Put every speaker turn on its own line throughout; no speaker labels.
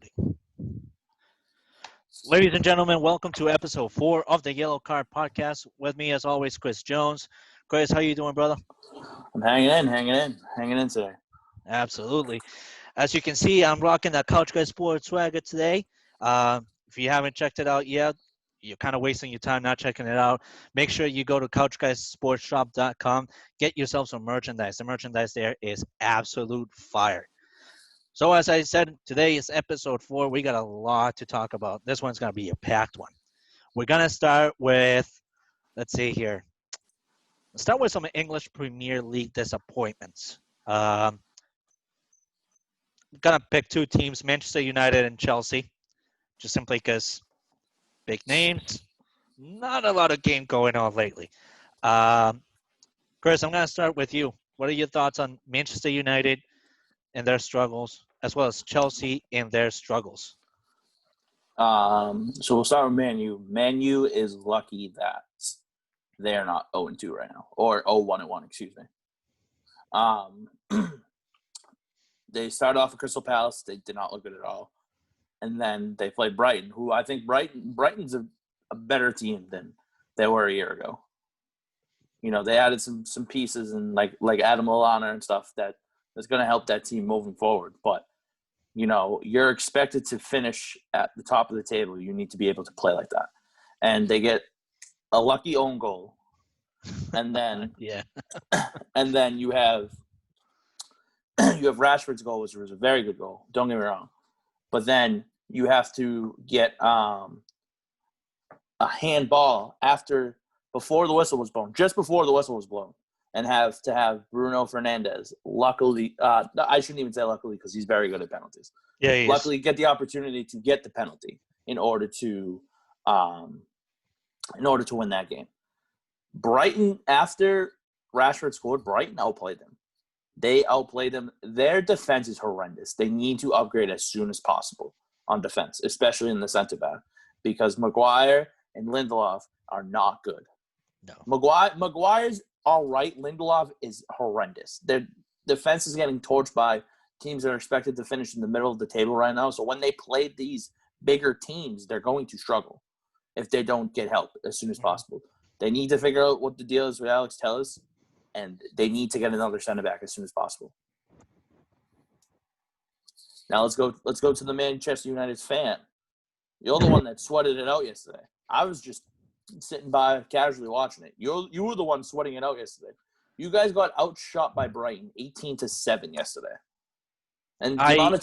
recording. Ladies and gentlemen, welcome to episode 4 of the Yellow Card Podcast. With me, as always, Chris Jones. Chris, how you doing, brother?
I'm hanging in today.
Absolutely. As you can see, I'm rocking the Couch Guy Sports swagger today. If you haven't checked it out yet, you're kind of wasting your time not checking it out. Make sure you go to couchguysportshop.com. Get yourself some merchandise. The merchandise there is absolute fire. So as I said, today is episode 4. We got a lot to talk about. This one's going to be a packed one. We're going to start with, let's see here. Let's start with some English Premier League disappointments. Going to pick two teams, Manchester United and Chelsea, just simply because big names, not a lot of game going on lately. Chris, I'm going to start with you. What are your thoughts on Manchester United and their struggles, as well as Chelsea and their struggles?
So we'll start with Man U. Man U is lucky that they're not 0-2 right now, or 0-1-1, excuse me. They started off at Crystal Palace. They did not look good at all. And then they played Brighton, who I think Brighton's a better team than they were a year ago. You know, they added some pieces and like Adam Lallana and stuff that is going to help that team moving forward. But, you know, you're expected to finish at the top of the table. You need to be able to play like that. And they get a lucky own goal. And then and then you have Rashford's goal, which was a very good goal. Don't get me wrong. But then you have to get a handball before the whistle was blown, just before the whistle was blown, and have Bruno Fernandes. Luckily, I shouldn't even say luckily because he's very good at penalties.
Yeah, he
luckily
is.
Get the opportunity to get the penalty in order to win that game. Brighton, after Rashford scored, Brighton outplayed them. They outplayed them. Their defense is horrendous. They need to upgrade as soon as possible on defense, especially in the center back, because Maguire and Lindelof are not good.
No.
Maguire's all right. Lindelof is horrendous. Their defense is getting torched by teams that are expected to finish in the middle of the table right now. So when they play these bigger teams, they're going to struggle if they don't get help as soon as possible. They need to figure out what the deal is with Alex Telles, and they need to get another center back as soon as possible. Now let's go to the Manchester United fan. You're the one that sweated it out yesterday. I was just sitting by casually watching it. You were the one sweating it out yesterday. You guys got outshot by Brighton 18-7 yesterday. And the amount of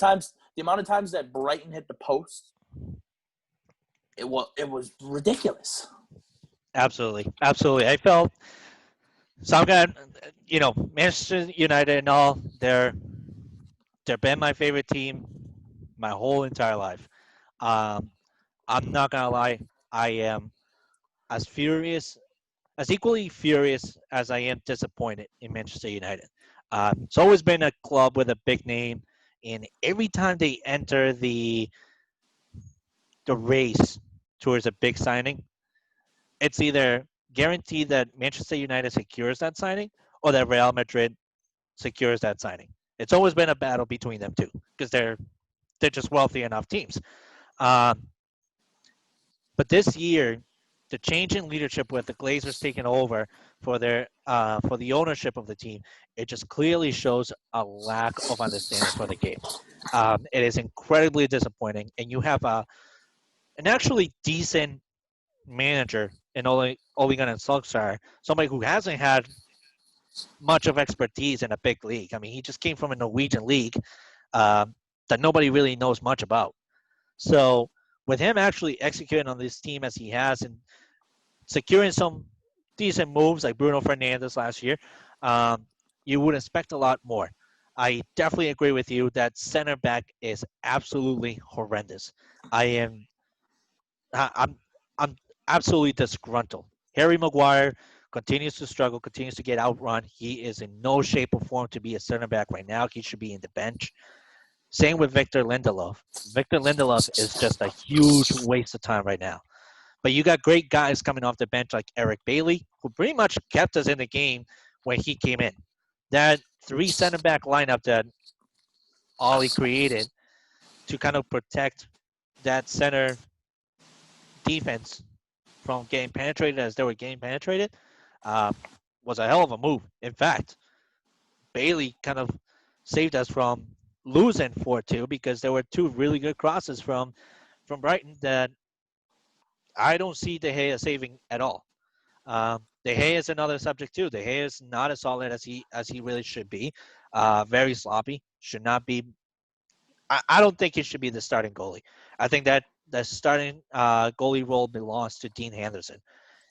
times that Brighton hit the post, it was ridiculous.
Absolutely. I felt so. I'm gonna, Manchester United and all. They've been my favorite team my whole entire life. I'm not gonna lie. I am as equally furious as I am disappointed in Manchester United. It's always been a club with a big name, and every time they enter the race towards a big signing, it's either guaranteed that Manchester United secures that signing or that Real Madrid secures that signing. It's always been a battle between them two because they're just wealthy enough teams. But this year, the change in leadership with the Glazers taking over for the ownership of the team, it just clearly shows a lack of understanding for the game. It is incredibly disappointing, and you have an actually decent manager in Ole Gunnar Solskjaer, somebody who hasn't had much of expertise in a big league. I mean, he just came from a Norwegian league that nobody really knows much about. So with him actually executing on this team as he has and securing some decent moves like Bruno Fernandes last year, you would expect a lot more. I definitely agree with you that center back is absolutely horrendous. I'm absolutely disgruntled. Harry Maguire continues to struggle, continues to get outrun. He is in no shape or form to be a center back right now. He should be in the bench. Same with Victor Lindelof. Victor Lindelof is just a huge waste of time right now. But you got great guys coming off the bench like Eric Bailey, who pretty much kept us in the game when he came in. That 3 center back lineup that Ollie created to kind of protect that center defense from getting penetrated as they were getting penetrated uh, was a hell of a move. In fact, Bailey kind of saved us from losing 4-2 because there were two really good crosses from Brighton that I don't see De Gea saving at all. De Gea is another subject too. De Gea is not as solid as he really should be. Very sloppy. Should not be. I don't think he should be the starting goalie. I think that the starting goalie role belongs to Dean Henderson.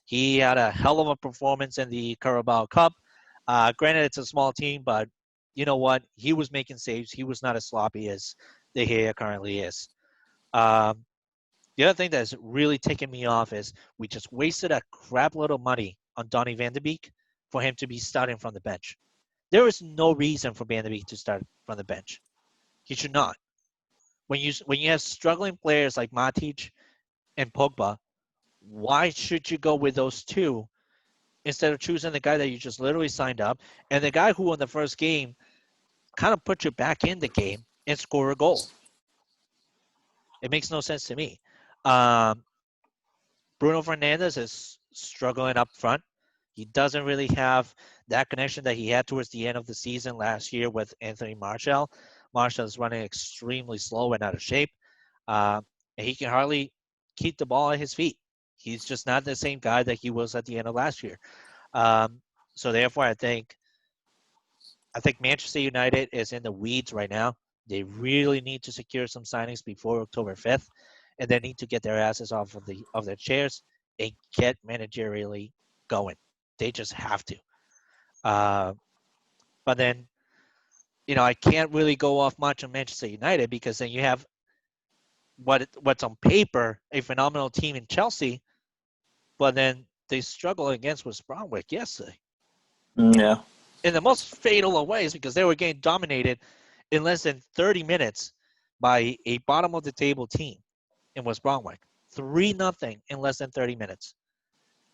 He had a hell of a performance in the Carabao Cup. Granted, it's a small team, but you know what? He was making saves. He was not as sloppy as De Gea currently is. Um, the other thing that's really taken me off is we just wasted a crap load of money on Donny Van de Beek for him to be starting from the bench. There is no reason for Van de Beek to start from the bench. He should not. When you have struggling players like Matic and Pogba, why should you go with those two instead of choosing the guy that you just literally signed up and the guy who in the first game kind of put you back in the game and score a goal? It makes no sense to me. Um, Bruno Fernandes is struggling up front. He doesn't really have that connection that he had towards the end of the season last year with Anthony Martial. Martial is running extremely slow and out of shape. Uh, and he can hardly keep the ball at his feet. He's just not the same guy that he was at the end of last year. Um, so therefore, I think Manchester United is in the weeds right now. They really need to secure some signings before October 5th, and they need to get their asses off of their chairs and get managerially going. They just have to. Uh, but then, I can't really go off much on Manchester United because then you have what's on paper a phenomenal team in Chelsea, but then they struggle against West Bromwich yesterday
Yeah.
in the most fatal of ways because they were getting dominated in less than 30 minutes by a bottom of the table team in West Bromwich. 3-0 in less than 30 minutes.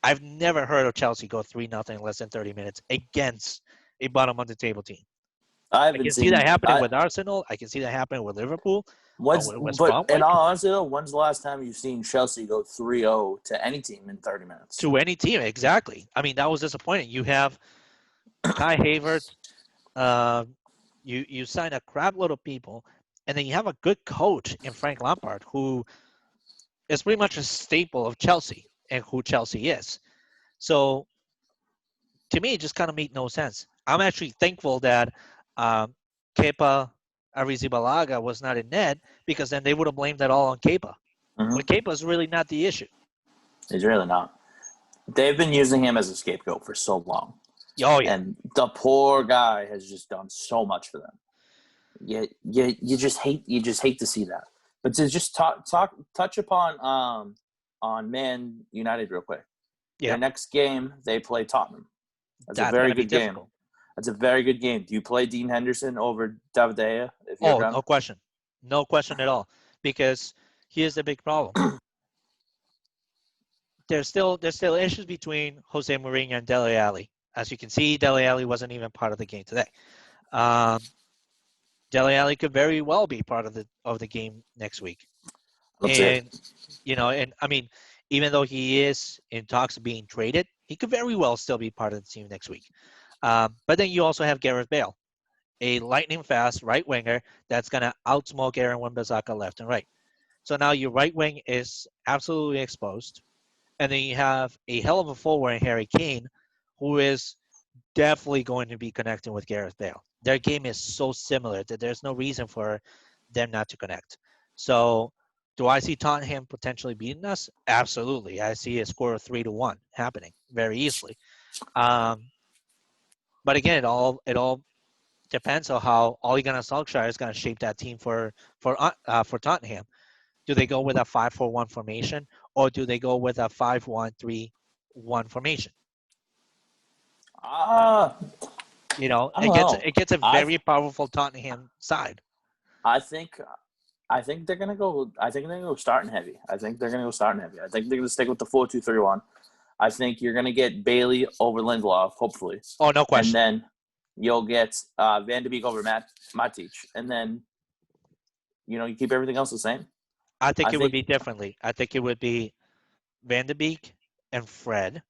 I've never heard of Chelsea go 3-0 in less than 30 minutes against a bottom of the table team.
I
I
haven't
can see that
seen.
happening with Arsenal. I can see that happening with Liverpool. But with West
But in
Bromwich,
all honesty, though, when's the last time you've seen Chelsea go 3-0 to any team in 30 minutes?
to any team, exactly. I mean, that was disappointing. You have Kai Havertz. Uh, you sign a crap load of people, and then you have a good coach in Frank Lampard, who is pretty much a staple of Chelsea and who Chelsea is. So to me, it just kind of made no sense. I'm actually thankful that Kepa Arrizabalaga was not in net because then they would have blamed that all on Kepa. When
Mm-hmm.
Kepa is really not the issue.
He's really not. They've been using him as a scapegoat for so long,
Oh yeah,
and the poor guy has just done so much for them. You just hate to see that. But to just touch upon on Man United real quick.
yeah,
Their next game they play Tottenham. That's a
that's
very
gonna be
good game.
difficult.
That's a very good game. Do you play Dean Henderson over David De Gea if you're
Oh,
him?
no question at all. Because here's the big problem. There's still issues between Jose Mourinho and Dele Alli. As you can see, Dele Alli wasn't even part of the game today. Um, Dele Alli could very well be part of the game next week.
Let's see.
And and I mean, even though he is in talks of being traded, he could very well still be part of the team next week. But then you also have Gareth Bale, a lightning fast right winger that's gonna outsmoke Aaron Wan-Bissaka left and right. So now your right wing is absolutely exposed, and then you have a hell of a forward in Harry Kane, who is definitely going to be connecting with Gareth Bale. Their game is so similar that there's no reason for them not to connect. So, do I see Tottenham potentially beating us? Absolutely. I see a score of 3-1 happening very easily. Um, but again, it all depends on how Ole Gunnar Solskjaer is going to shape that team for Tottenham. Do they go with a 5-4-1 formation, or do they go with a 5-1-3-1 formation?
Ah, I
It
don't
gets
know.
it gets a
I
very powerful Tottenham side.
I think I think they're gonna go. I think they're gonna go starting heavy. I think they're gonna go starting heavy. I think they're gonna stick with the 4-2-3-1. I think you're gonna get Bailey over Lindelof, hopefully,
Oh, no
and
question.
then you'll get Van de Beek over Matic, and then you keep everything else the same.
I think
I
it would
think
be differently. I think it would be Van de Beek and Fred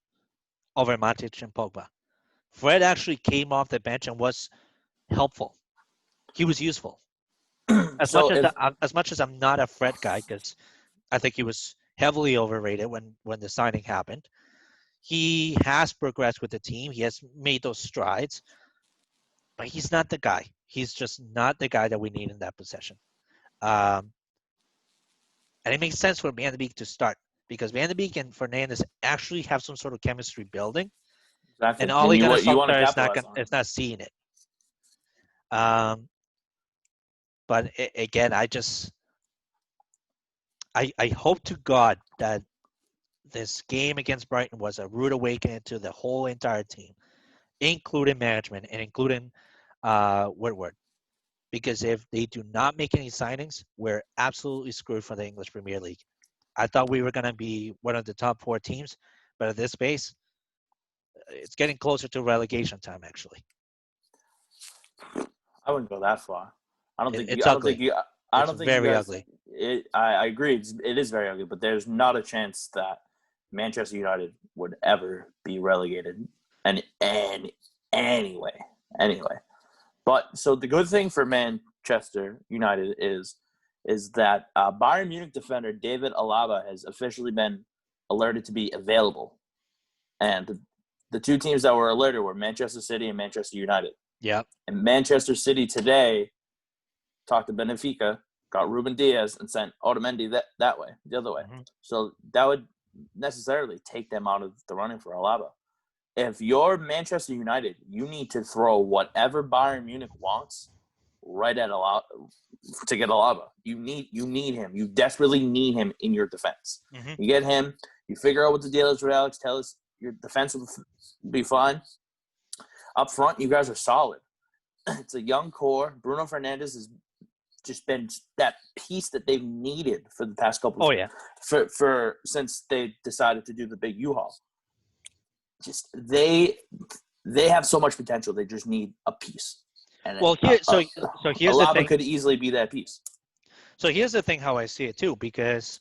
over Matic and Pogba. Fred actually came off the bench and was helpful. He was useful.
so. If
As much as I'm not a Fred guy, because I think he was heavily overrated when the signing happened. He has progressed with the team. He has made those strides, but he's not the guy. He's just not the guy that we need in that position. Um, and it makes sense for Van de Beek to start because Van de Beek and Fernandez actually have some sort of chemistry building, and
exactly, and
Ole Gunnar
you want to
Solskjaer
capitalize on it.
is not seeing it. Um, but again, I hope to God that this game against Brighton was a rude awakening to the whole entire team, including management and including Woodward. Because if they do not make any signings, we're absolutely screwed for the English Premier League. I thought we were going to be one of the top 4 teams, but at this pace, it's getting closer to relegation time. Actually,
I wouldn't go that far. I don't think you.
it's
I don't think
ugly.
you. I
It's
don't think you
very
guys.
ugly.
I agree. It is very ugly, but there's not a chance that Manchester United would ever be relegated. And anyway. But so the good thing for Manchester United is that Bayern Munich defender David Alaba has officially been alerted to be available, and the 2 teams that were alerted were Manchester City and Manchester United.
Yeah.
And Manchester City today talked to Benfica, got Ruben Diaz, and sent Otamendi that way, the other way.
Mm-hmm.
So that would necessarily take them out of the running for Alaba. If you're Manchester United, you need to throw whatever Bayern Munich wants right at Alaba to get Alaba. You need him. You desperately need him in your defense.
Mm-hmm.
You get him. You figure out what the deal is with Alex Telles. Your defense will be fine. Up front, you guys are solid. It's a young core. Bruno Fernandes has just been that piece that they've needed for the past couple.
Oh yeah.
For since they decided to do the big U-Haul. Just they have so much potential. They just need a piece. And
well, here's the
Alaba
thing.
could easily be that piece.
So here's the thing: how I see it too, because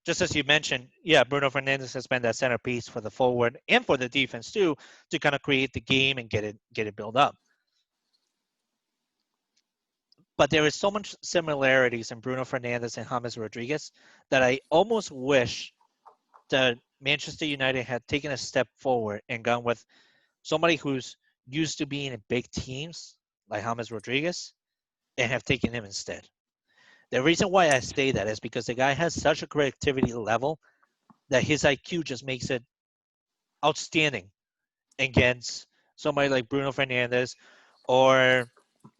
just as you mentioned, yeah, Bruno Fernandes has been that centerpiece for the forward and for the defense too, to kind of create the game and get it built up. But there is so much similarities in Bruno Fernandes and James Rodriguez that I almost wish that Manchester United had taken a step forward and gone with somebody who's used to being in big teams like James Rodriguez and have taken him instead. The reason why I say that is because the guy has such a creativity level that his IQ just makes it outstanding against somebody like Bruno Fernandes or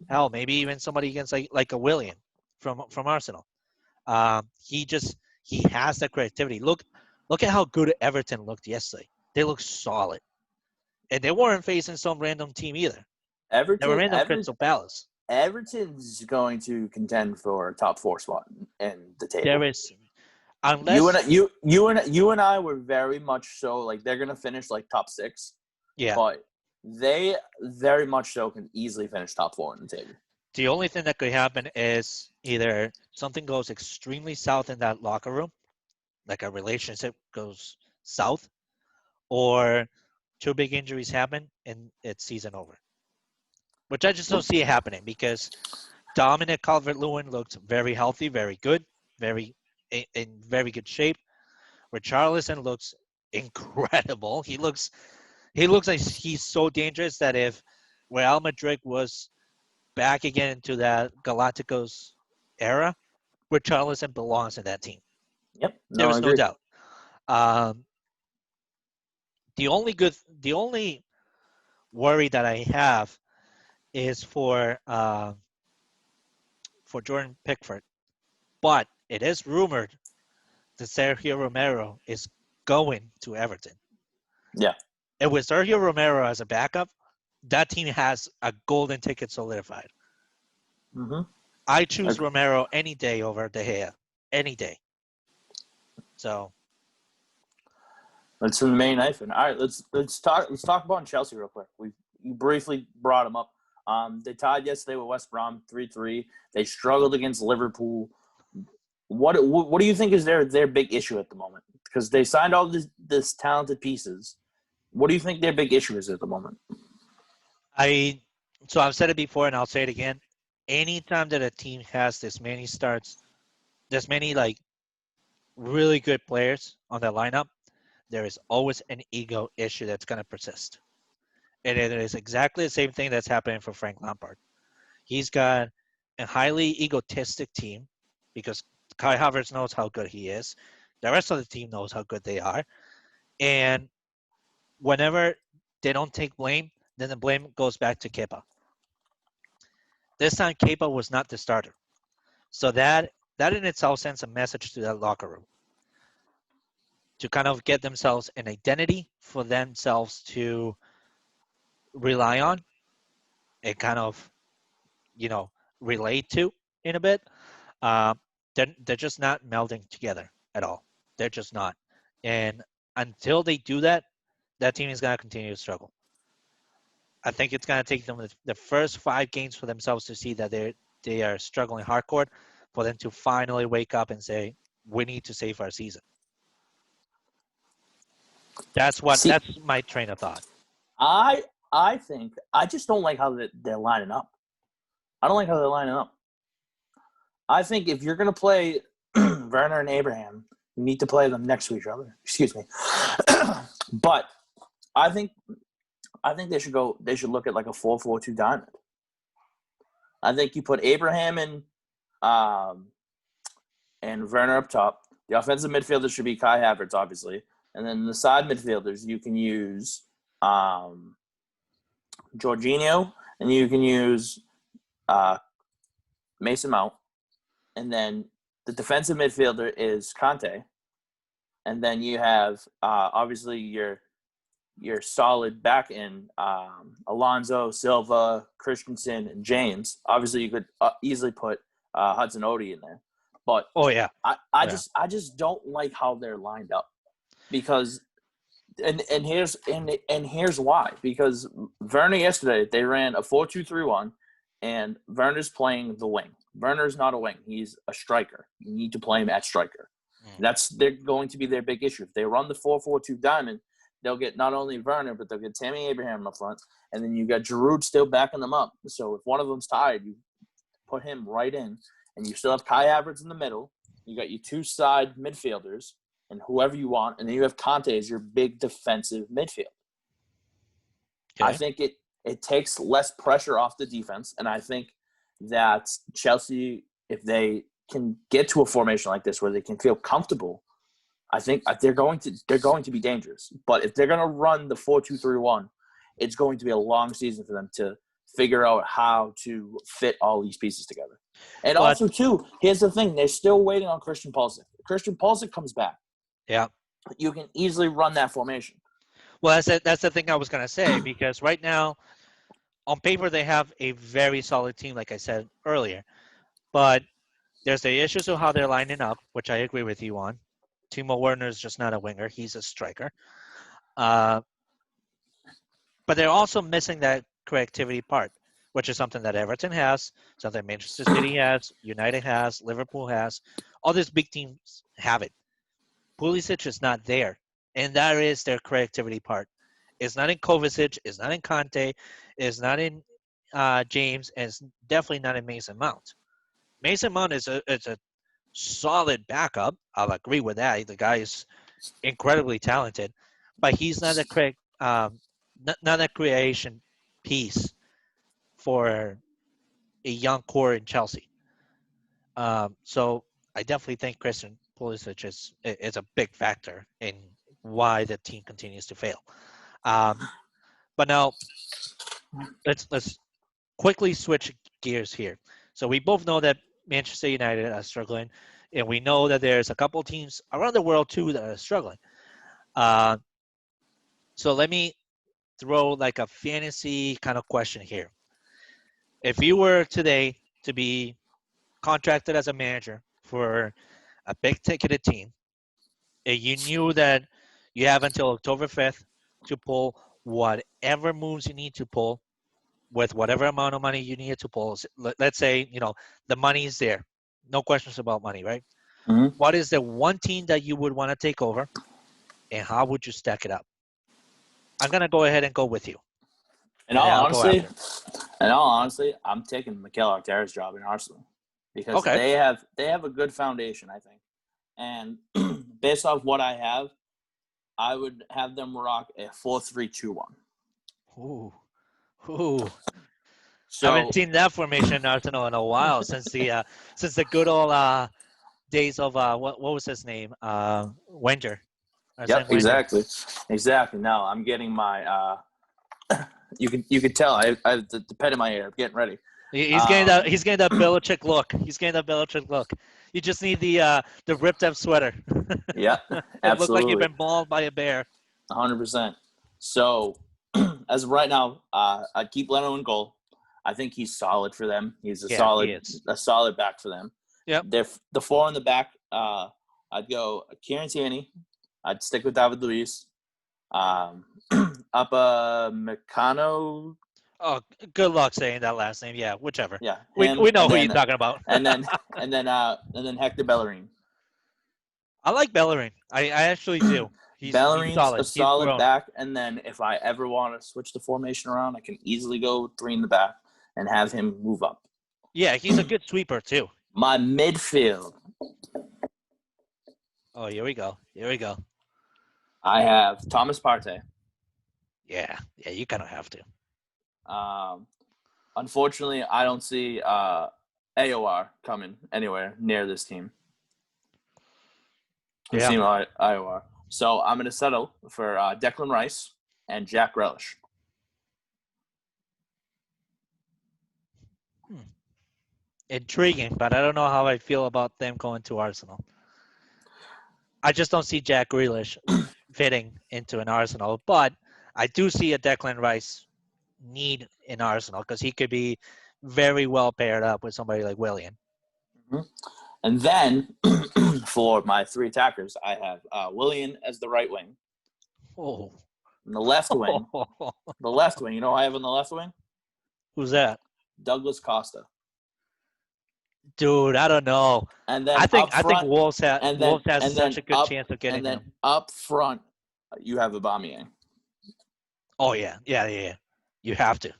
hell, maybe even somebody against like a Willian from Arsenal. He has that creativity. Look at how good Everton looked yesterday. They looked solid, and they weren't facing some random team either. They were random Crystal Palace.
Everton's going to contend for a top 4 spot in the table.
There is, unless
you and I were very much so like they're going to finish like top 6.
Yeah.
But they very much so can easily finish top 4 in the table.
The only thing that could happen is either something goes extremely south in that locker room, like a relationship goes south, or 2 big injuries happen and it's season over. Which I just don't see it happening because Dominic Calvert-Lewin looked very healthy, very good, in very good shape. Richarlison looks incredible. He looks like he's so dangerous that if Real Madrid was back again into that Galacticos era, Richarlison belongs in that team.
Yep,
There is
I
no
agree.
doubt. The only worry that I have is for Jordan Pickford, but it is rumored that Sergio Romero is going to Everton.
Yeah.
And with Sergio Romero as a backup, that team has a golden ticket solidified.
Mm-hmm.
I choose Romero any day over De Gea, any day. So
that's the main knife. All right, let's talk about Chelsea real quick. You briefly brought them up. They tied yesterday with West Brom 3-3. They struggled against Liverpool. What do you think is their big issue at the moment? Because they signed all this talented pieces. What do you think their big issue is at the moment?
So I've said it before and I'll say it again. Anytime that a team has this many starts, this many like really good players on their lineup, there is always an ego issue that's going to persist. And it is exactly the same thing that's happening for Frank Lampard. He's got a highly egotistic team because Kai Havertz knows how good he is. The rest of the team knows how good they are. And whenever they don't take blame, then the blame goes back to Kepa. This time, Kepa was not the starter. So that in itself sends a message to that locker room to kind of get themselves an identity for themselves to rely on and kind of, relate to in a bit. Uh, they're just not melding together at all. They're just not. And until they do that, that team is going to continue to struggle. I think it's going to take them the first 5 games for themselves to see that they are struggling hardcore, for them to finally wake up and say, we need to save our season. That's
See,
my train of thought.
I think I just don't like how they're lining up. I don't like how they're lining up. I think if you're going to play Werner and Abraham, you need to play them next to each other. Excuse me. But I think they should go. They should look at like a 4-4-2 diamond. I think you put Abraham and Werner up top. The offensive midfielder should be Kai Havertz, obviously, and then the side midfielders you can use Jorginho and you can use Mason Mount, and then the defensive midfielder is Conte, and then you have obviously your solid back end, Alonso, Silva, Christensen, and James. Obviously, you could easily put Hudson Odoi in there, but I just don't like how they're lined up because, and here's why, because Werner yesterday they ran a 4-2-3-1, and Werner's playing the wing. Werner's not a wing; he's a striker. You need to play him at striker. They're going to be their big issue. If they run the 4-4-2 diamond, they'll get not only Werner, but they'll get Tammy Abraham up front. And then you got Giroud still backing them up. So if one of them's tired, you put him right in. And you still have Kai Havertz in the middle. You got your 2 side midfielders and whoever you want. And then you have Conte as your big defensive midfield. Okay. I think it takes less pressure off the defense. And I think that Chelsea, if they can get to a formation like this where they can feel comfortable, I think they're going to be dangerous. But if they're going to run the 4-2-3-1, it's going to be a long season for them to figure out how to fit all these pieces together. And also, too, here's the thing. They're still waiting on Christian Pulisic. Christian Pulisic comes back.
Yeah.
You can easily run that formation.
Well, that's the thing I was going to say, because right now, on paper, they have a very solid team, like I said earlier. But there's the issues of how they're lining up, which I agree with you on. Timo Werner is just not a winger. He's a striker. But they're also missing that creativity part, which is something that Everton has, something Manchester City has, United has, Liverpool has. All these big teams have it. Pulisic is not there, and that is their creativity part. It's not in Kovacic. It's not in Conte. It's not in James, and it's definitely not in Mason Mount. Mason Mount is a solid backup. I'll agree with that. The guy is incredibly talented, but he's not not a creation piece for a young core in Chelsea. So I definitely think Christian Pulisic is a big factor in why the team continues to fail. But now let's quickly switch gears here. So we both know that Manchester United are struggling, and we know that there's a couple teams around the world too that are struggling. So let me throw like a fantasy kind of question here. If you were today to be contracted as a manager for a big ticketed team, and you knew that you have until October 5th to pull whatever moves you need to pull with whatever amount of money you need to pull. Let's say, the money is there. No questions about money, right?
Hmm.
What is the one team that you would want to take over, and how would you stack it up? I'm going to go ahead and go with you,
In
and
all
then I'll go
honesty,
after.
I'm taking Mikel Arteta's job in Arsenal because
Okay.
they have a good foundation, I think. And based off what I have, I would have them rock a 4-3-2-1.
Ooh. Ooh.
So
Haven't seen that formation in Arsenal in a while since the good old days of what was his name? Wenger. Arsene
yep,
Wenger.
exactly. Now I'm getting my. You could tell I have the pet in my ear. I'm getting ready.
He's getting that.
Um,
He's getting that Belichick look. He's getting that Belichick look. You just need the ripped up sweater.
yeah,
It looked like he'd
absolutely,
been mauled by a bear.
100%. So as of right now, I keep Leno in goal. I think he's solid for them. He's
Yeah, he is.
a solid back for them.
Yep.
The four in the back. I'd go Kieran Tierney. I'd stick with David Luiz. Up Meccano.
Oh, good luck saying that last name. Yeah, whichever.
Yeah,
We
him.
know who you're talking about.
and then and then Hector Bellerin.
I like Bellerin. I actually do. He's
Bellerin's a
solid. He's
solid
grown.
back, and then if I ever want to switch the formation around, I can easily go three in the back and have him move up.
Yeah, he's a good sweeper too.
My midfield,
Oh, here we go. Here we go.
I have Thomas Partey.
Yeah, you kind of have to.
Unfortunately, I don't see AOR coming anywhere near this team.
Yeah.
IOR. So I'm going to settle for Declan Rice and Jack Grealish.
Intriguing, but I don't know how I feel about them going to Arsenal. I just don't see Jack Grealish fitting into an Arsenal, but I do see a Declan Rice need in Arsenal because he could be very well paired up with somebody like Willian.
Mm-hmm. And then for my three attackers, I have Willian as the right wing.
Oh.
And the left wing, you know who I have on the left wing?
Who's that?
Douglas Costa.
Dude, I don't know.
And then
I think Wolves has
and
such
then
a good chance of getting
and then
him.
up front, you have Aubameyang.
Oh yeah. You have to.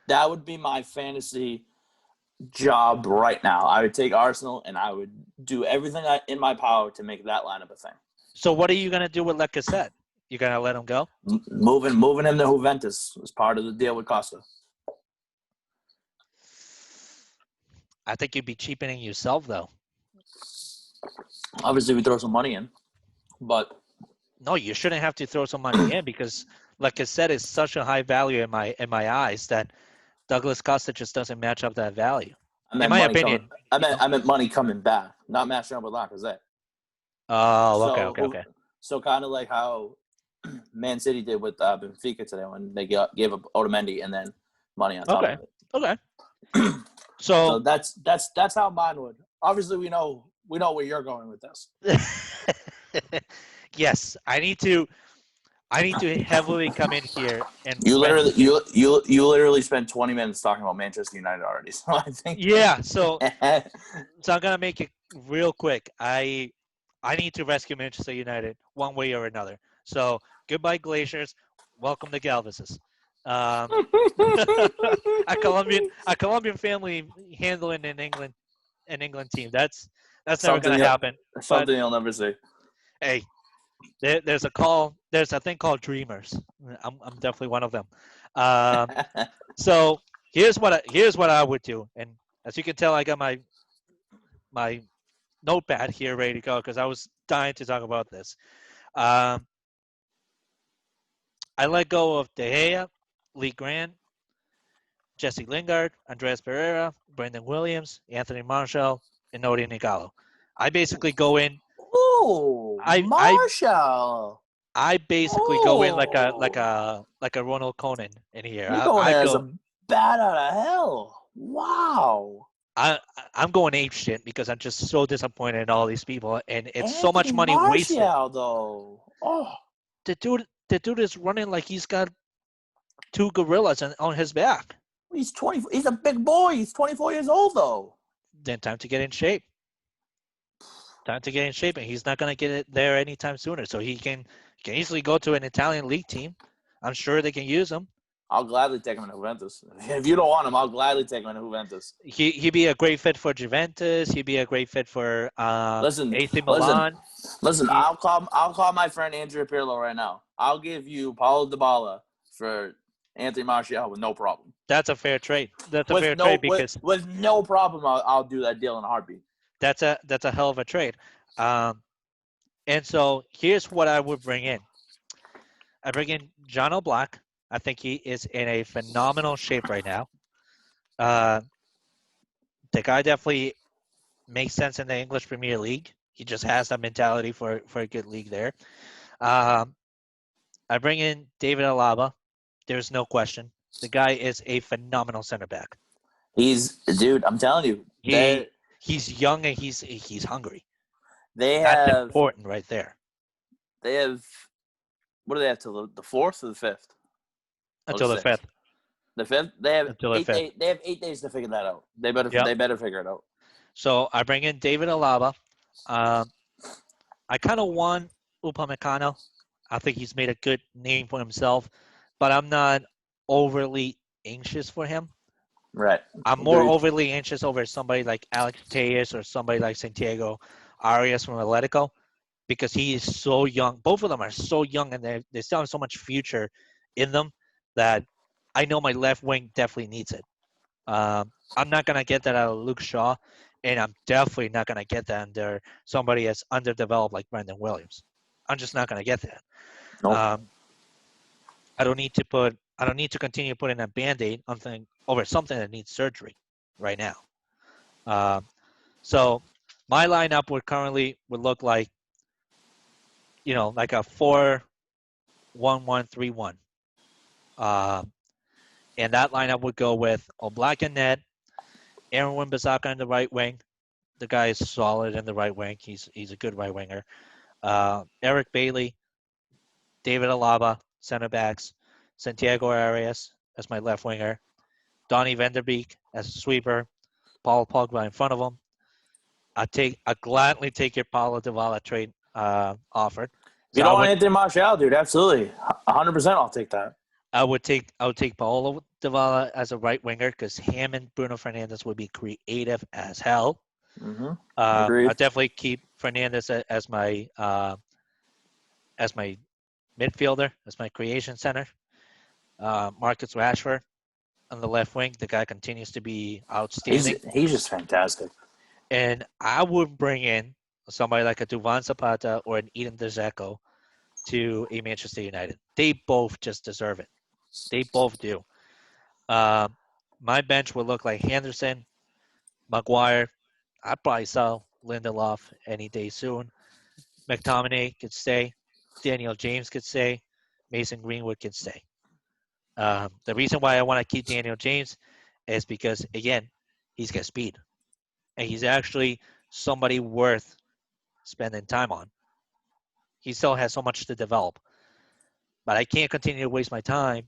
That would be my fantasy job right now. I would take Arsenal and I would do everything in my power to make that lineup a thing.
So what are you gonna do with Lacazette? You gonna let him go?
Moving him to Juventus was part of the deal with Costa.
I think you'd be cheapening yourself though.
Obviously, we throw some money in, but
no, you shouldn't have to throw some money in because Lacazette is such a high value in my eyes that Douglas Costa just doesn't match up that value. In my opinion,
I meant money coming back, not matching up with Lacazette.
Oh, okay.
So kind of like how Man City did with Benfica today when they gave up Otamendi and then money on top of it.
Okay.
So that's how mine would. Obviously, we know where you're going with this.
Yes, I need to heavily come in here and
you literally spent 20 minutes talking about Manchester United already. So I think
So I'm gonna make it real quick. I need to rescue Manchester United one way or another. So goodbye Glaciers, welcome the Galveses. A Colombian family handling an England team. That's never gonna happen.
Something you'll never see.
Hey, there's a thing called dreamers. I'm definitely one of them. So here's what I would do, and as you can tell, I got my notepad here ready to go because I was dying to talk about this. I let go of De Gea, Lee Grant, Jesse Lingard, Andreas Pereira, Brendan Williams, Anthony Marshall, and Odion Igalo. I basically go in.
Ooh, Marshall.
I basically go in like a Ronald Koeman in here.
You're going as a bat out of hell. Wow.
I'm going ape shit because I'm just so disappointed in all these people, and it's
Anthony
so much money wasted.
Martial, though. Oh,
the dude is running like he's got two gorillas on his back.
He's 20. He's a big boy. He's 24 years old, though.
Then time to get in shape. Time to get in shape, and he's not going to get it there anytime sooner. So he can easily go to an Italian league team. I'm sure they can use him.
I'll gladly take him to Juventus. If you don't want him, I'll gladly take him to Juventus.
He'd be a great fit for Juventus. He'd be a great fit for AC Milan.
Listen. I'll call my friend Andrea Pirlo right now. I'll give you Paulo Dybala for Anthony Martial with no problem.
That's a fair trade. Because
with no problem, I'll do that deal in a heartbeat.
That's a hell of a trade. And so here's what I would bring in. I bring in John O'Black. I think he is in a phenomenal shape right now. The guy definitely makes sense in the English Premier League. He just has that mentality for a good league there. I bring in David Alaba. There's no question. The guy is a phenomenal center back.
Dude, I'm telling you.
He's young and he's hungry.
That's
important right there.
They have, what do they have, till the 4th or the 5th?
Until the 5th.
The 5th? They have
until the 5th.
They have 8 days to figure that out. They better figure it out.
So I bring in David Alaba. I kind of want Upamecano. I think he's made a good name for himself, but I'm not overly anxious for him.
Right.
I'm more overly anxious over somebody like Alex Telles or somebody like Santiago Arias from Atletico because he is so young. Both of them are so young and they still have so much future in them that I know my left wing definitely needs it. I'm not going to get that out of Luke Shaw, and I'm definitely not going to get that under somebody as underdeveloped like Brendan Williams. I'm just not going to get that. Nope. I don't need to continue putting a Band-Aid over something that needs surgery right now. So my lineup would look like, like a 4-1-1-3-1. And that lineup would go with Oblak and Ned, Aaron Wan-Bissaka in the right wing. The guy is solid in the right wing. He's a good right winger. Eric Bailey, David Alaba, center backs, Santiago Arias as my left winger, Donny van der Beek as a sweeper, Paul Pogba in front of him. I gladly take your Paulo Dybala trade offer.
If you don't want Anthony Martial, dude, absolutely, 100%. I'll take that.
I would take Paulo Dybala as a right winger because him and Bruno Fernandes would be creative as hell.
Mm-hmm.
I'll definitely keep Fernandes as my midfielder, as my creation center. Marcus Rashford on the left wing. The guy continues to be outstanding.
He's just fantastic.
And I would bring in somebody like a Duvan Zapata or an Eden Dzeko to a Manchester United. They both just deserve it. They both do. My bench would look like Henderson, Maguire. I'd probably sell Lindelof any day soon. McTominay could stay. Daniel James could stay. Mason Greenwood could stay. The reason why I want to keep Daniel James is because, again, he's got speed. And he's actually somebody worth spending time on. He still has so much to develop. But I can't continue to waste my time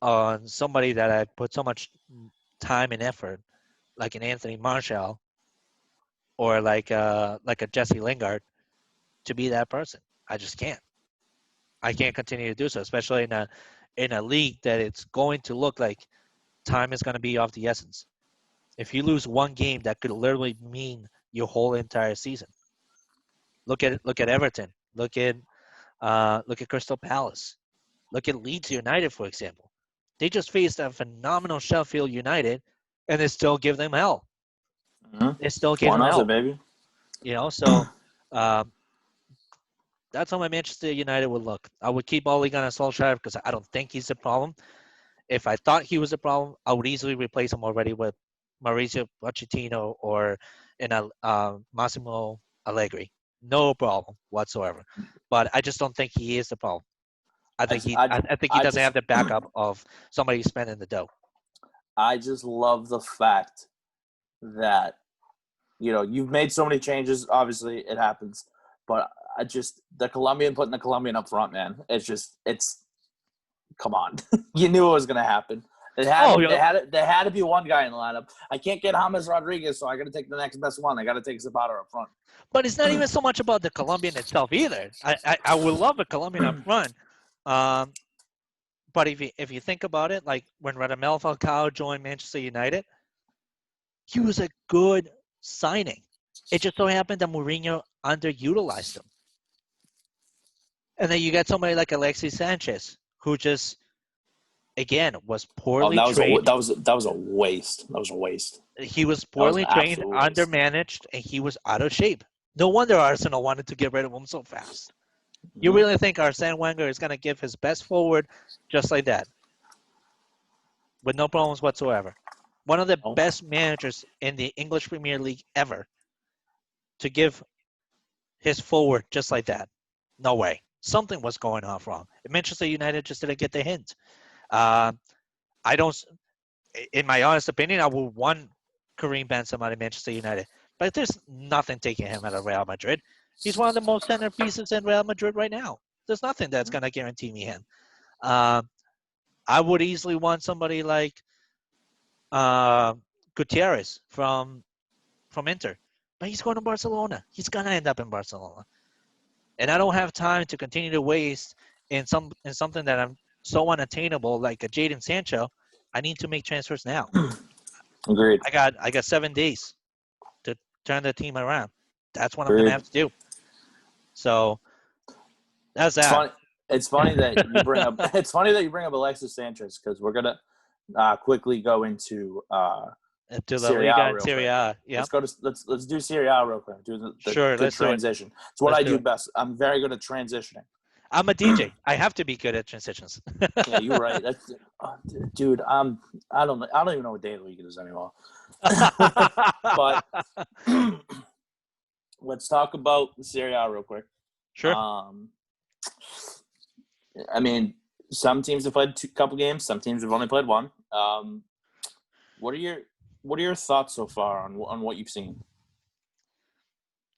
on somebody that I put so much time and effort, like an Anthony Martial or like a Jesse Lingard, to be that person. I just can't. I can't continue to do so, especially in a league that it's going to look like time is going to be of the essence. If you lose one game, that could literally mean your whole entire season. Look at Everton. Look at Crystal Palace. Look at Leeds United, for example. They just faced a phenomenal Sheffield United, and they still give them hell.
Mm-hmm.
They still give them hell,
baby.
So that's how my Manchester United would look. I would keep Ole Gunnar Solskjaer because I don't think he's the problem. If I thought he was a problem, I would easily replace him already with Mauricio Pochettino or Massimo Allegri. No problem whatsoever. But I just don't think he is the problem. I think he doesn't have the backup of somebody spending the dough.
I just love the fact that, you've made so many changes. Obviously, it happens. But the Colombian putting the Colombian up front, man. It's come on. You knew it was going to happen. There had to be one guy in the lineup. I can't get James Rodriguez, so I got to take the next best one. I got to take Zapata up front.
But it's not even so much about the Colombian itself either. I would love a Colombian up front. But if you think about it, like when Radamel Falcao joined Manchester United, he was a good signing. It just so happened that Mourinho underutilized him. And then you got somebody like Alexis Sanchez, who just, again, was poorly trained.
That was a waste. That was a waste.
He was poorly trained, undermanaged, and he was out of shape. No wonder Arsenal wanted to get rid of him so fast. You really think Arsene Wenger is going to give his best forward just like that, with no problems whatsoever? One of the best managers in the English Premier League ever to give his forward just like that? No way. Something was going off wrong. Manchester United just didn't get the hint. I don't, in my honest opinion, I would want Karim Benzema to Manchester United, but there's nothing taking him out of Real Madrid. He's one of the most centerpieces in Real Madrid right now. There's nothing that's going to guarantee me him. I would easily want somebody like Gutierrez from Inter, but he's going to Barcelona. He's going to end up in Barcelona. And I don't have time to continue to waste in something that I'm so unattainable like a Jadon Sancho. I need to make transfers now.
Agreed.
I got 7 days to turn the team around. That's what I'm going to have to do. So that's that.
It's funny that you bring up. It's funny that you bring up Alexis Sanchez because we're gonna quickly go into
to the Liga and Serie A. Yeah.
Let's do Serie A real quick. Do the
sure.
Let's transition. It's what I do best. I'm very good at transitioning.
I'm a DJ. I have to be good at transitions.
Yeah, you're right. That's, dude. I don't even know what day of the week it is anymore. But let's talk about the Serie A real quick.
Sure.
I mean, some teams have played a couple games. Some teams have only played one. What are your thoughts so far on what you've seen?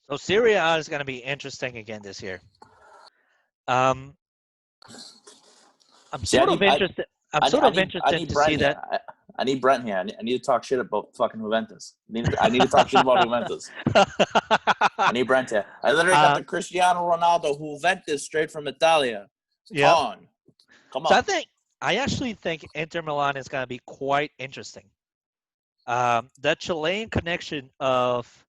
So Serie A is going to be interesting again this year. I'm sort of interested. I'm sort of interested to see that.
I need Brent here. I need to talk shit about fucking Juventus. I need to talk shit about Juventus. I need Brent here. I literally got the Cristiano Ronaldo Juventus straight from Italia.
Yeah.
Come on.
So I actually think Inter Milan is going to be quite interesting. That Chilean connection of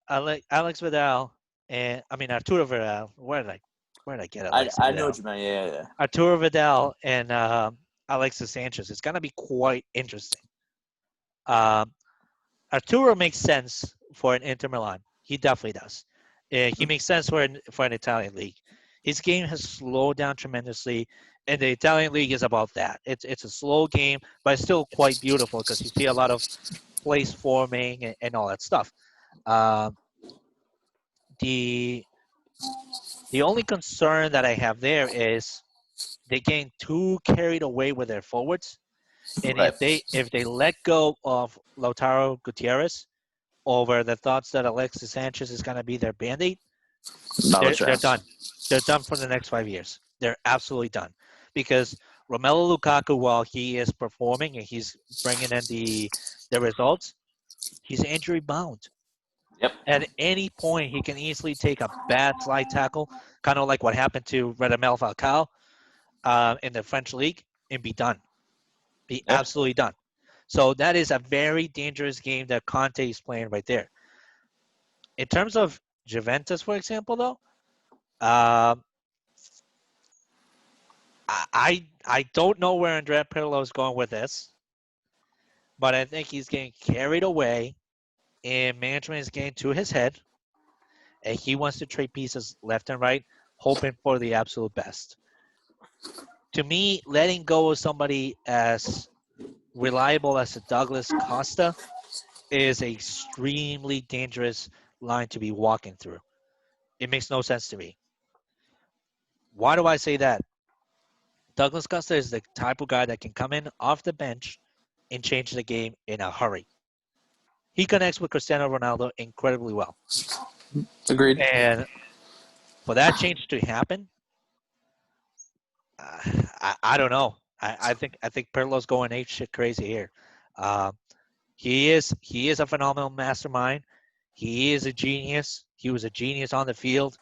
Alex Vidal and Arturo Vidal. Where did I get it?
I know what you meant. Yeah.
Arturo Vidal and Alexis Sanchez. It's going to be quite interesting. Arturo makes sense for an Inter Milan. He definitely does. He makes sense for an Italian league. His game has slowed down tremendously, and the Italian league is about that. It's a slow game, but it's still quite beautiful because you see a lot of place forming and all that stuff. The only concern that I have there is they're getting too carried away with their forwards, and
right.
if they let go of Lautaro Gutierrez over the thoughts that Alexis Sanchez is going to be their Band-Aid, they're done. They're done for the next 5 years. They're absolutely done. Because Romelu Lukaku, while he is performing and he's bringing in the results, he's injury bound.
Yep.
At any point, he can easily take a bad slide tackle, kind of like what happened to Radamel Falcao in the French league, and be done. Be absolutely done. So that is a very dangerous game that Conte is playing right there. In terms of Juventus, for example, though, I don't know where Andrea Pirlo is going with this, but I think he's getting carried away, and management is getting to his head, and he wants to trade pieces left and right, hoping for the absolute best. To me, letting go of somebody as reliable as a Douglas Costa is an extremely dangerous line to be walking through. It makes no sense to me. Why do I say that? Douglas Costa is the type of guy that can come in off the bench and change the game in a hurry. He connects with Cristiano Ronaldo incredibly well.
Agreed.
And for that change to happen, I don't know. I think Pirlo's going ape shit crazy here. Uh, he is a phenomenal mastermind. He is a genius. He was a genius on the field.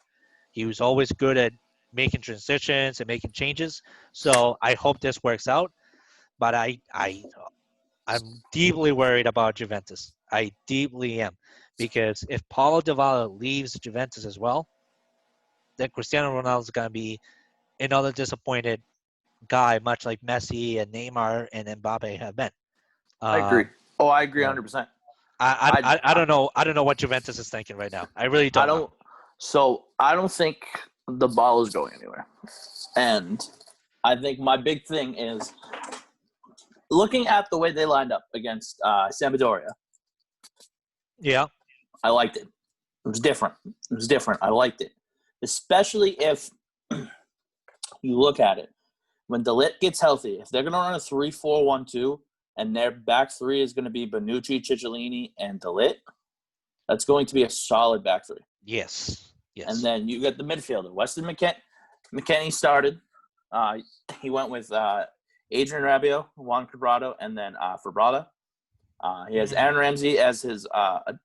He was always good at making transitions and making changes. So I hope this works out. But I'm deeply worried about Juventus. I deeply am, because if Paulo Dybala leaves Juventus as well, then Cristiano Ronaldo is going to be another disappointed guy, much like Messi and Neymar and Mbappe have been.
I agree.
Um,
I agree
so
100%.
I,
I,
I I don't know. I don't know what Juventus is thinking right now. I really
I
don't know.
don't. So I don't think the ball is going anywhere, and I think my big thing is looking at the way they lined up against Sampdoria.
Yeah.
I liked it. It was different. I liked it, especially if you look at it when Delit gets healthy. If they're going to run a 3-4-1-2, and their back three is going to be Bonucci, Cicciolini, and Delit, that's going to be a solid back three.
Yes.
And
Yes.
then you get the midfielder. Weston McKennie started. He went with Adrian Rabiot, Juan Cabrado, and then Fabrada. He has Aaron Ramsey as his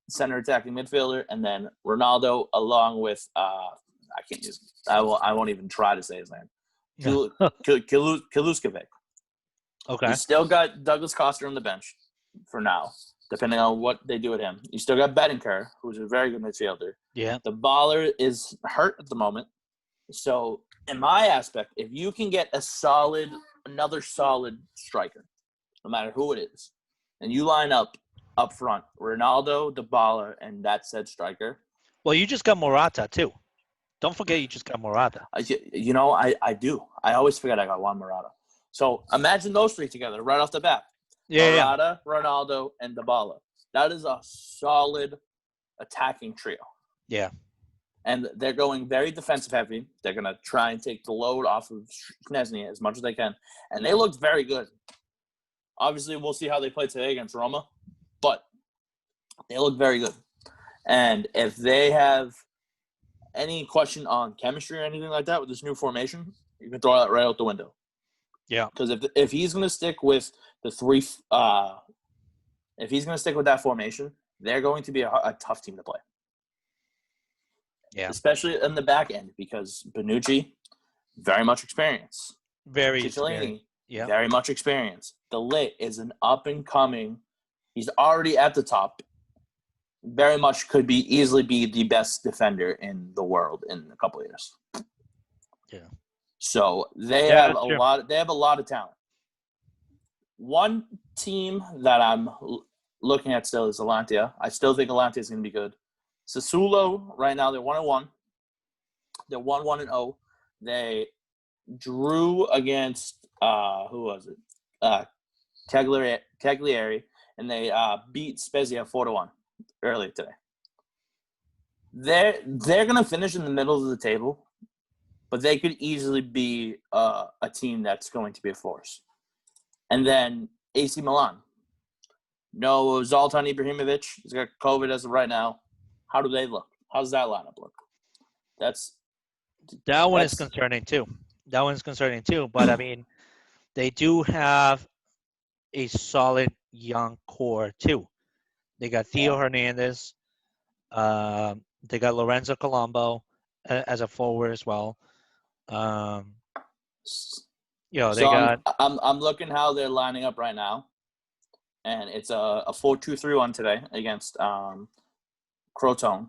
center attacking midfielder, and then Ronaldo along with I can't use. I won't even try to say his name. Kiluskovic.
Okay.
You still got Douglas Costa on the bench for now, depending on what they do with him. You still got Bettenker, who's a very good midfielder.
Yeah.
The baller is hurt at the moment. So, in my aspect, if you can get another solid striker, no matter who it is, and you line up front, Ronaldo, Dybala, and that said striker.
Well, you just got Morata too. Don't forget you just got Morata.
I do. I always forget I got Juan Morata. So imagine those three together right off the bat.
Yeah.
Morata, Ronaldo, and Dybala. That is a solid attacking trio.
Yeah.
And they're going very defensive heavy. They're going to try and take the load off of Szczesny as much as they can. And they looked very good. Obviously, we'll see how they play today against Roma. But they look very good. And if they have any question on chemistry or anything like that with this new formation, you can throw that right out the window.
Yeah.
Because if he's going to stick with the three if he's going to stick with that formation, they're going to be a tough team to play.
Yeah.
Especially in the back end, because Bonucci, very much experience.
Very
Cicciolini,
experienced. Yeah.
very much experience. Delit is an up-and-coming. He's already at the top. Very much could easily be the best defender in the world in a couple of years.
Yeah.
So they
Yeah,
have
that's true.
They have a lot of talent. One team that I'm looking at still is Atalanta. I still think Atalanta is going to be good. Sassuolo right now they're 1-1. They're 1-1-0. They drew against who was it? Cagliari, and they beat Spezia 4-1 earlier today. They're gonna finish in the middle of the table, but they could easily be a team that's going to be a force. And then AC Milan. No Zoltan Ibrahimovic. He's got COVID as of right now. How do they look? How does that lineup look?
That one is concerning too. But I mean, they do have a solid young core too. They got Theo Hernandez. They got Lorenzo Colombo as a forward as well. They got.
I'm looking how they're lining up right now, and it's a 4-2-3-1 today against Crotone.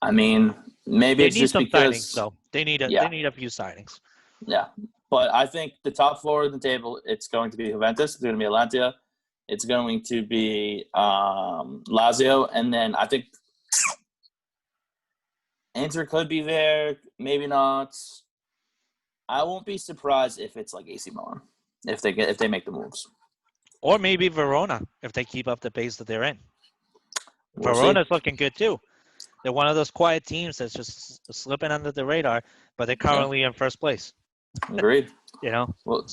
I mean, maybe it's just because
signings, though. They need a few signings.
Yeah, but I think the top four of the table, it's going to be Juventus, it's going to be Atalanta, it's going to be Lazio, and then I think Inter could be there, maybe not. I won't be surprised if it's like AC Milan if they make the moves,
or maybe Verona if they keep up the pace that they're in.
We'll
Verona's
see.
looking good too. They're one of those quiet teams that's just slipping under the radar, but they're currently in first place.
Agreed.
Well,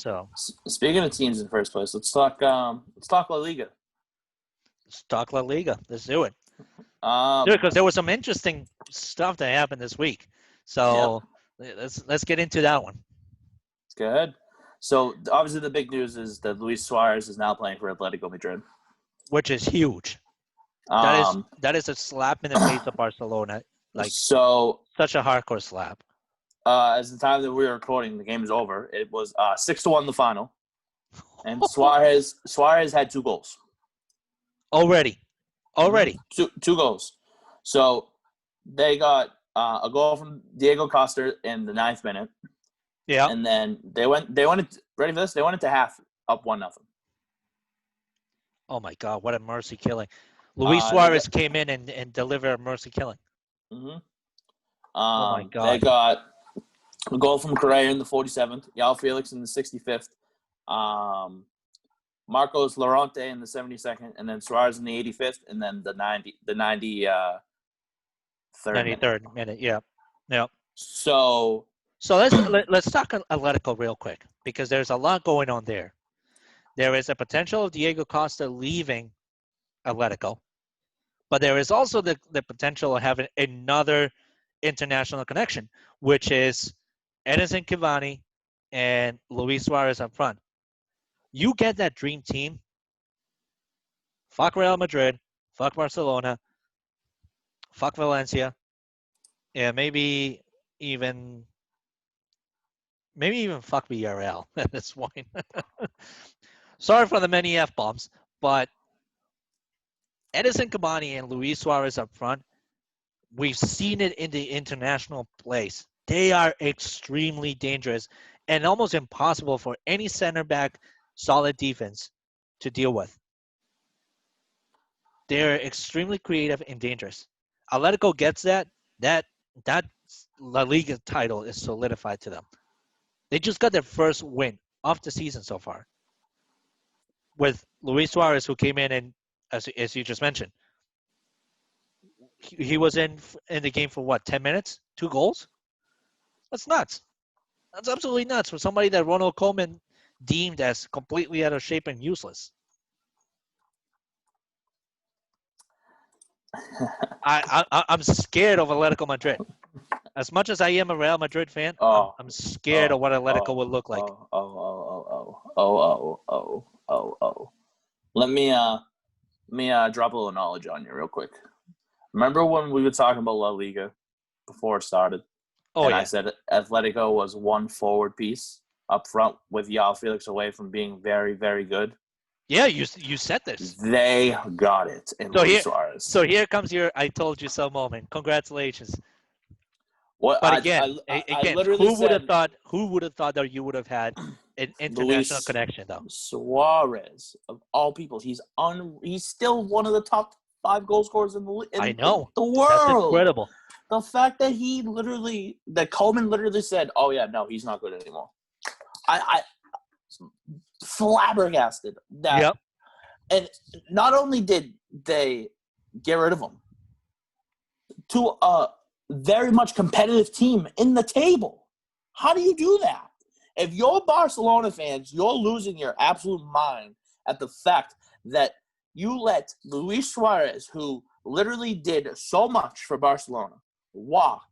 speaking of teams in first place, let's talk La Liga.
Let's talk La Liga. Let's do it. Because there was some interesting stuff that happened this week.
Yep.
So let's get into that one,
Go ahead. So obviously the big news is that Luis Suarez is now playing for Atletico Madrid.
which is huge.
Um,
That is a slap in the face of Barcelona, like
so
such a hardcore slap.
as the time that we were recording, the game is over. It was 6-1 the final, and Suarez had 2 goals.
Already.
Two goals. So they got a goal from Diego Costa in the 9th minute,
Yeah.
and then they went. Ready for this? They went into half up 1-0.
Oh my God, what a mercy killing! Luis Suarez came in and delivered a mercy killing.
Mm-hmm.
Oh my
They
God.
got a goal from Correa in the 47th, Yao Felix in the 65th, Marcos Llorente in the 72nd, and then Suarez in the 85th, and then the 93rd
93rd minute. Yeah. Yeah.
So
So let's talk Atletico real quick because there's a lot going on there. There is a potential of Diego Costa leaving Atletico, but there is also the potential of having another international connection, which is Edinson Cavani and Luis Suarez up front. You get that dream team. Fuck Real Madrid. Fuck Barcelona. Fuck Valencia. Yeah, even maybe even fuck VRL at this point. Sorry for the many F bombs, but Edinson Cavani and Luis Suarez up front, we've seen it in the international place. They are extremely dangerous and almost impossible for any center back solid defense to deal with. They're extremely creative and dangerous. Atletico gets that. That La Liga title is solidified to them. They just got their first win of the season so far with Luis Suarez, who came in and, as you just mentioned, he was in the game for what, 10 minutes, 2 goals. That's nuts. That's absolutely nuts for somebody that Ronald Koeman deemed as completely out of shape and useless. I'm scared of Atletico Madrid. As much as I am a Real Madrid fan, I'm scared of what Atletico would look like.
Let me drop a little knowledge on you real quick. Remember when we were talking about La Liga before it started?
Oh, yeah.
I said Atletico was one forward piece up front with Yao Felix away from being very, very good.
Yeah, you said this.
They got it in Luis Suarez.
So here comes your "I told you so" moment. Congratulations.
What?
But again, who would have thought? Who would have thought that you would have had an international connection, though?
Suarez, of all people, he's still one of the top 5 goal scorers in the world.
That's incredible.
The fact that Coleman literally said, "Oh yeah, no, he's not good anymore." I flabbergasted that.
Yep.
And not only did they get rid of him to a very much competitive team in the table. How do you do that? If you're Barcelona fans, you're losing your absolute mind at the fact that you let Luis Suarez, who literally did so much for Barcelona, walk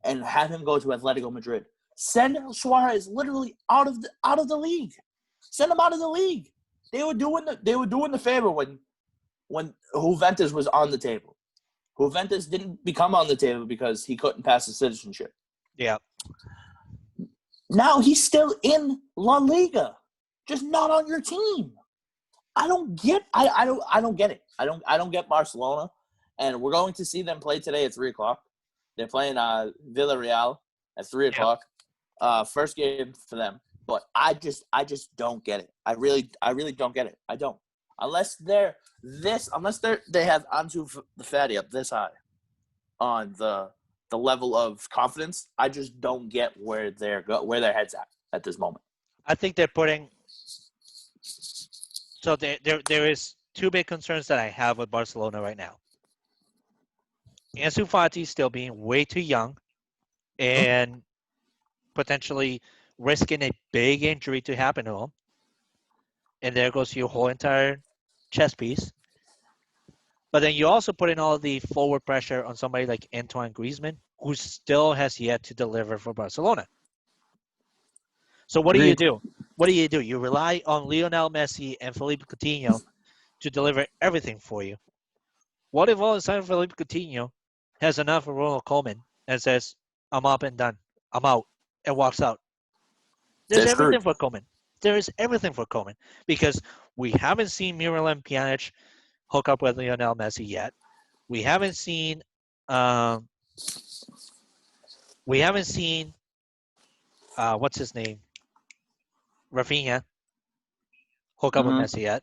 and have him go to Atletico Madrid. Send Suarez literally out of the league. Send him out of the league. They were doing the favor when Juventus was on the table. Juventus didn't become on the table because he couldn't pass the citizenship.
Yeah.
Now he's still in La Liga, just not on your team. I don't get it. I don't get Barcelona, and we're going to see them play today at 3:00. They're playing Villarreal at 3:00. First game for them, but I just don't get it. I really don't get it. I don't. Unless they have Ansu Fati up this high on the level of confidence, I just don't get where their heads at this moment.
I think they're putting. So there is 2 big concerns that I have with Barcelona right now. Ansu Fati still being way too young, and potentially risking a big injury to happen to him. And there goes your whole entire chess piece. But then you also put in all the forward pressure on somebody like Antoine Griezmann, who still has yet to deliver for Barcelona. So what do you
Agreed.
do? What do? You rely on Lionel Messi and Felipe Coutinho to deliver everything for you. What if all of a sudden Felipe Coutinho has enough of Ronald Koeman and says, I'm up and done. I'm out, and walks out? There's
They're
everything
screwed.
for Koeman. There is everything for Koeman because we haven't seen Miralem Pjanic hook up with Lionel Messi yet. We haven't seen um, we haven't seen what's his name? Rafinha hook up with
Mm-hmm.
Messi yet.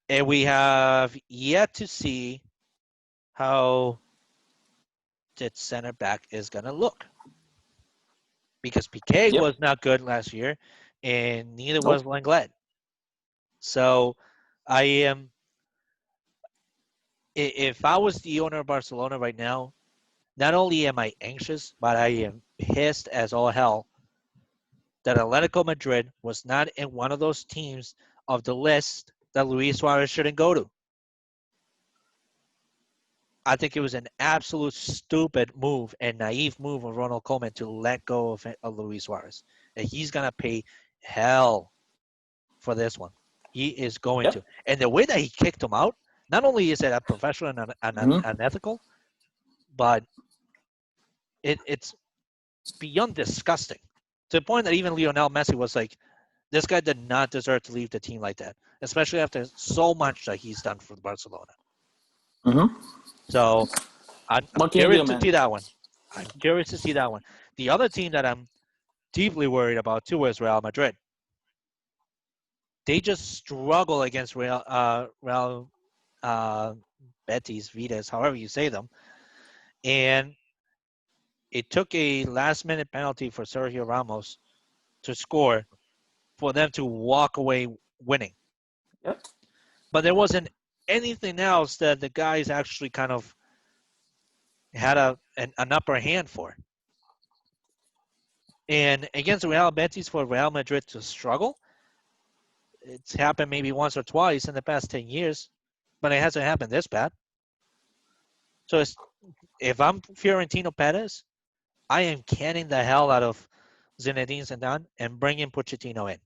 And we have yet to see how that center back is gonna look. Because Piqué
Yep.
was not good last year, and neither was
Nope.
Lenglet. So I am if I was the owner of Barcelona right now, not only am I anxious, but I am pissed as all hell that Atletico Madrid was not in one of those teams of the list that Luis Suarez shouldn't go to. I think it was an absolute stupid move and naive move of Ronald Koeman to let go of Luis Suarez. And he's going to pay hell for this one. He is going
Yep.
to. And the way that he kicked him out, not only is it unprofessional and
Mm-hmm.
unethical, but it's beyond disgusting. To the point that even Lionel Messi was like, this guy did not deserve to leave the team like that, especially after so much that he's done for Barcelona.
Mm-hmm.
So I'm
What can you
curious
do,
to
man?
see that one. I'm curious to see that one. The other team that I'm deeply worried about too is Real Madrid. They just struggle against Real Betis, Vitas, however you say them, and it took a last-minute penalty for Sergio Ramos to score for them to walk away winning.
Yep.
But there wasn't anything else that the guys actually kind of had an upper hand for. And against Real Betis for Real Madrid to struggle, it's happened maybe once or twice in the past 10 years, but it hasn't happened this bad. So if I'm Fiorentino Perez, I am canning the hell out of Zinedine Zidane and bringing Pochettino in.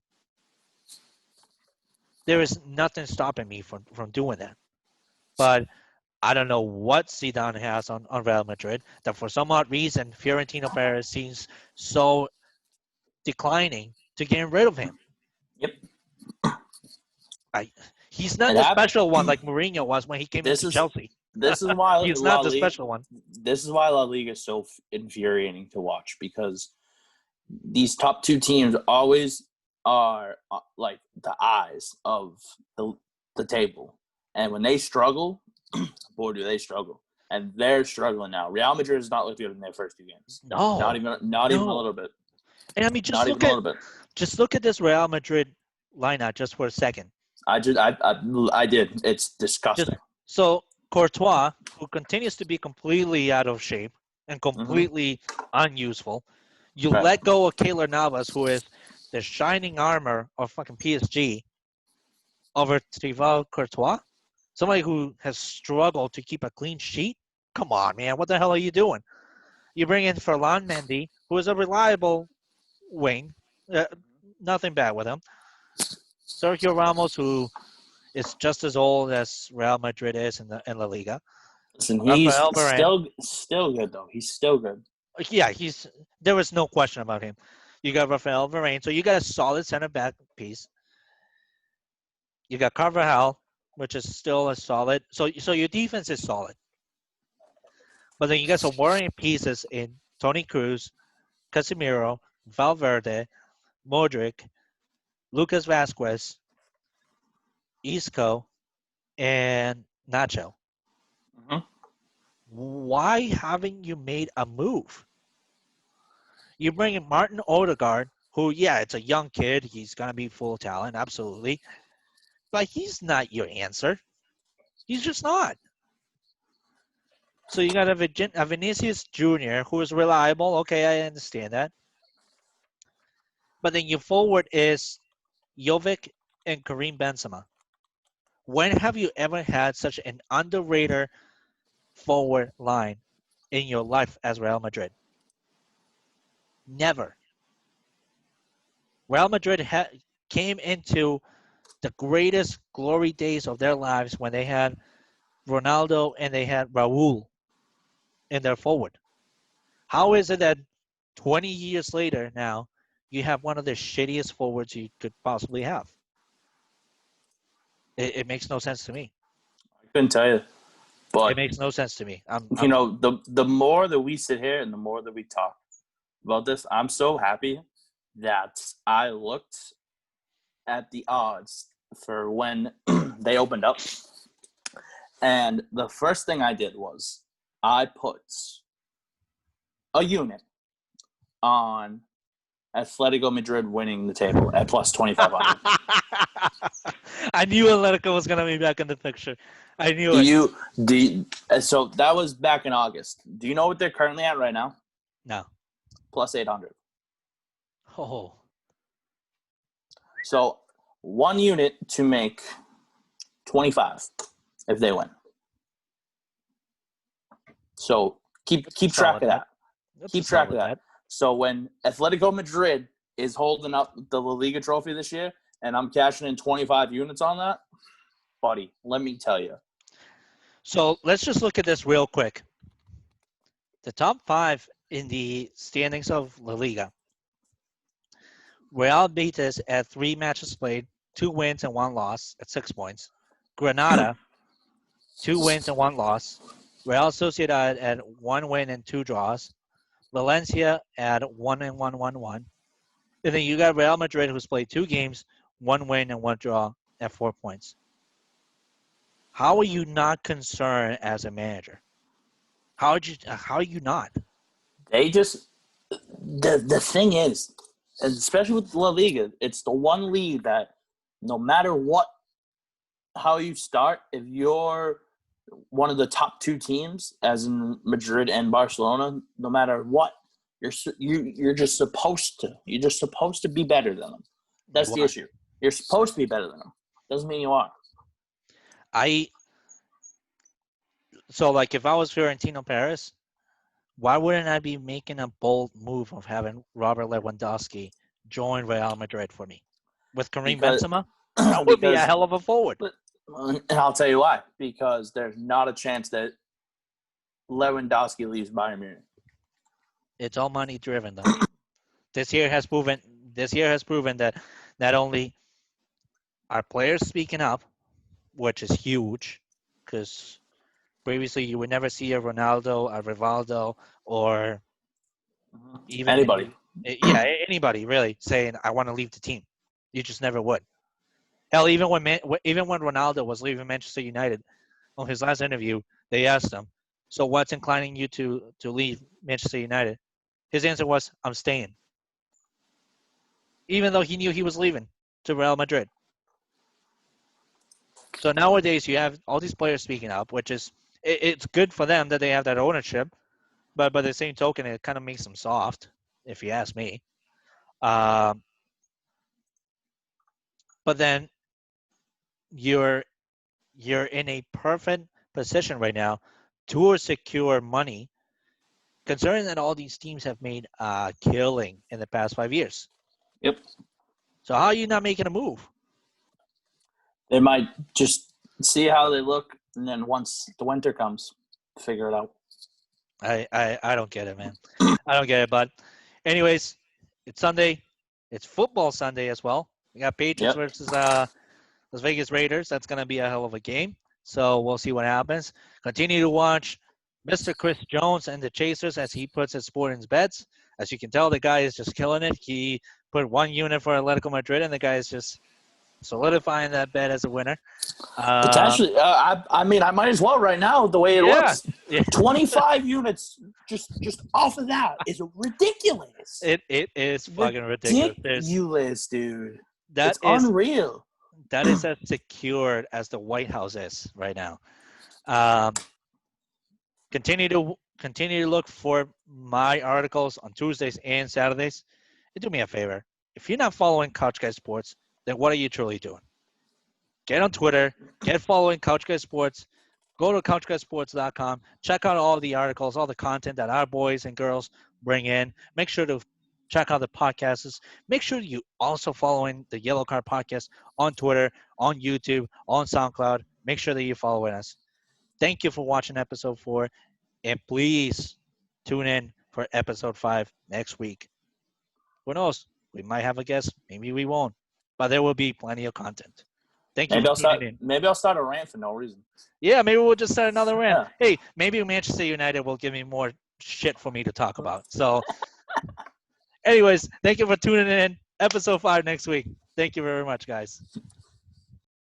There is nothing stopping me from doing that. But I don't know what Zidane has on Real Madrid that for some odd reason Fiorentino Perez seems so declining to getting rid of him.
Yep.
I, he's not
It
the
happened.
special one like Mourinho was when he came
This
into
is
Chelsea.
this is why
He's not
La
the
Liga.
special one.
This is why La Liga is so infuriating to watch because these top two teams always are like the eyes of the table, and when they struggle, boy, do they struggle. And they're struggling now. Real Madrid has not looked good in their first two games. Not
No,
even, not even a
no.
little bit.
And I mean,
Not even a little bit.
just look at this Real Madrid lineup just for a second.
I did. It's
Just
disgusting.
so Courtois, who continues to be completely out of shape and
Mm-hmm.
completely unuseful, you
Right.
let go of Keylor Navas, who is the shining armor of fucking PSG, over Thibaut Courtois, somebody who has struggled to keep a clean sheet. Come on, man, what the hell are you doing? You bring in Ferland Mendy, who is a reliable wing, uh, nothing bad with him. Sergio Ramos, who is just as old as Real Madrid is in La Liga.
Listen, he's
Rafael Varane.
still good though. He's still good.
Yeah, there was no question about him. You got Rafael Varane, so you got a solid center back piece. You got Carvajal, which is still a solid. So your defense is solid, but then you got some worrying pieces in Tony Cruz, Casemiro, Valverde, Modric, Lucas Vasquez, Isco, and Nacho.
Mm-hmm.
Why haven't you made a move? You bring in Martin Odegaard, who, yeah, it's a young kid. He's going to be full of talent, absolutely. But he's not your answer. He's just not. So you got a Vinicius Jr. who is reliable. Okay, I understand that. But then your forward is Jovic and Karim Benzema. When have you ever had such an underrated forward line in your life as Real Madrid? Never. Real Madrid came into the greatest glory days of their lives when they had Ronaldo and they had Raul in their forward. How is it that 20 years later now you have one of the shittiest forwards you could possibly have? It makes no sense to me.
I couldn't tell you,
It
but
makes no sense to me.
you know, the more that we sit here and the more that we talk about this, I'm so happy that I looked at the odds for when they opened up, and the first thing I did was I put a unit on Atletico Madrid winning the table at plus 2,500.
I knew Atletico was gonna be back in the picture. I knew it.
So that was back in August. Do you know what they're currently at right now?
No.
Plus 800.
Oh.
So 1 unit to make 25 if they win. So keep track of that. Keep track of that. So when Atletico Madrid is holding up the La Liga trophy this year, and I'm cashing in 25 units on that, buddy, let me tell you.
So let's just look at this real quick. The top 5 in the standings of La Liga. Real Betis at 3 matches played, 2 wins and 1 loss at 6 points. Granada, 2 wins and 1 loss. Real Sociedad at 1 win and 2 draws. Valencia at 1 and 1, 1, 1. And then you got Real Madrid, who's played 2 games, 1 win and 1 draw at 4 points. How are you not concerned as a manager? How are you not?
They just the thing is, especially with La Liga, it's the one league that no matter how you start, if you're one of the top 2 teams, as in Madrid and Barcelona, no matter what, you're just supposed to. You're just supposed to be better than them. That's the issue. You're supposed to be better than them. Doesn't mean you are.
So like if I was Fiorentino Perez, why wouldn't I be making a bold move of having Robert Lewandowski join Real Madrid for me? With Karim Benzema? That would be a hell of a forward.
And I'll tell you why. Because there's not a chance that Lewandowski leaves Bayern Munich.
It's all money driven though. This year has proven that not only are players speaking up, which is huge, because previously you would never see a Ronaldo, a Rivaldo, or even
anybody.
Anybody really saying I want to leave the team. You just never would. Hell, even when Ronaldo was leaving Manchester United, on his last interview, they asked him, "So what's inclining you to leave Manchester United?" His answer was, "I'm staying," even though he knew he was leaving to Real Madrid. So nowadays you have all these players speaking up, which is it's good for them that they have that ownership, but by the same token, it kind of makes them soft, if you ask me. But then you're in a perfect position right now to secure money, considering that all these teams have made a killing in the past 5 years.
Yep.
So how are you not making a move?
They might just see how they look, and then once the winter comes, figure it out.
I don't get it, man. I don't get it. But anyways, it's Sunday. It's football Sunday as well. We got Patriots versus Las Vegas Raiders. That's going to be a hell of a game. So we'll see what happens. Continue to watch Mr. Chris Jones and the Chasers as he puts his sport in his bets. As you can tell, the guy is just killing it. He put 1 unit for Atletico Madrid, and the guy is just solidifying that bet as a winner.
Potentially. I mean, I might as well right now, the way it looks.
Yeah.
25 units just off of that is ridiculous.
It is fucking ridiculous.
Ridiculous, dude.
It's
unreal.
That is as secured as the White House is right now. Continue to look for my articles on Tuesdays and Saturdays. And do me a favor. If you're not following Couch Guy Sports, then what are you truly doing? get on Twitter, get following Couch Guy Sports. Go to couchguysports.com. Check out all the articles, all the content that our boys and girls bring in. Make sure to check out the podcasts. Make sure you also following the Yellow Card Podcast on Twitter, on YouTube, on SoundCloud. Make sure that you're following us. Thank you for watching episode 4, and please tune in for episode 5 next week. Who knows? We might have a guest. Maybe we won't. But there will be plenty of content. Thank you
Maybe
for
I'll
tuning
start.
in.
Maybe I'll start a rant for no reason.
Yeah, maybe we'll just start another rant.
Yeah.
Hey, maybe Manchester United will give me more shit for me to talk about. So, anyways, thank you for tuning in. Episode 5 next week. Thank you very much, guys.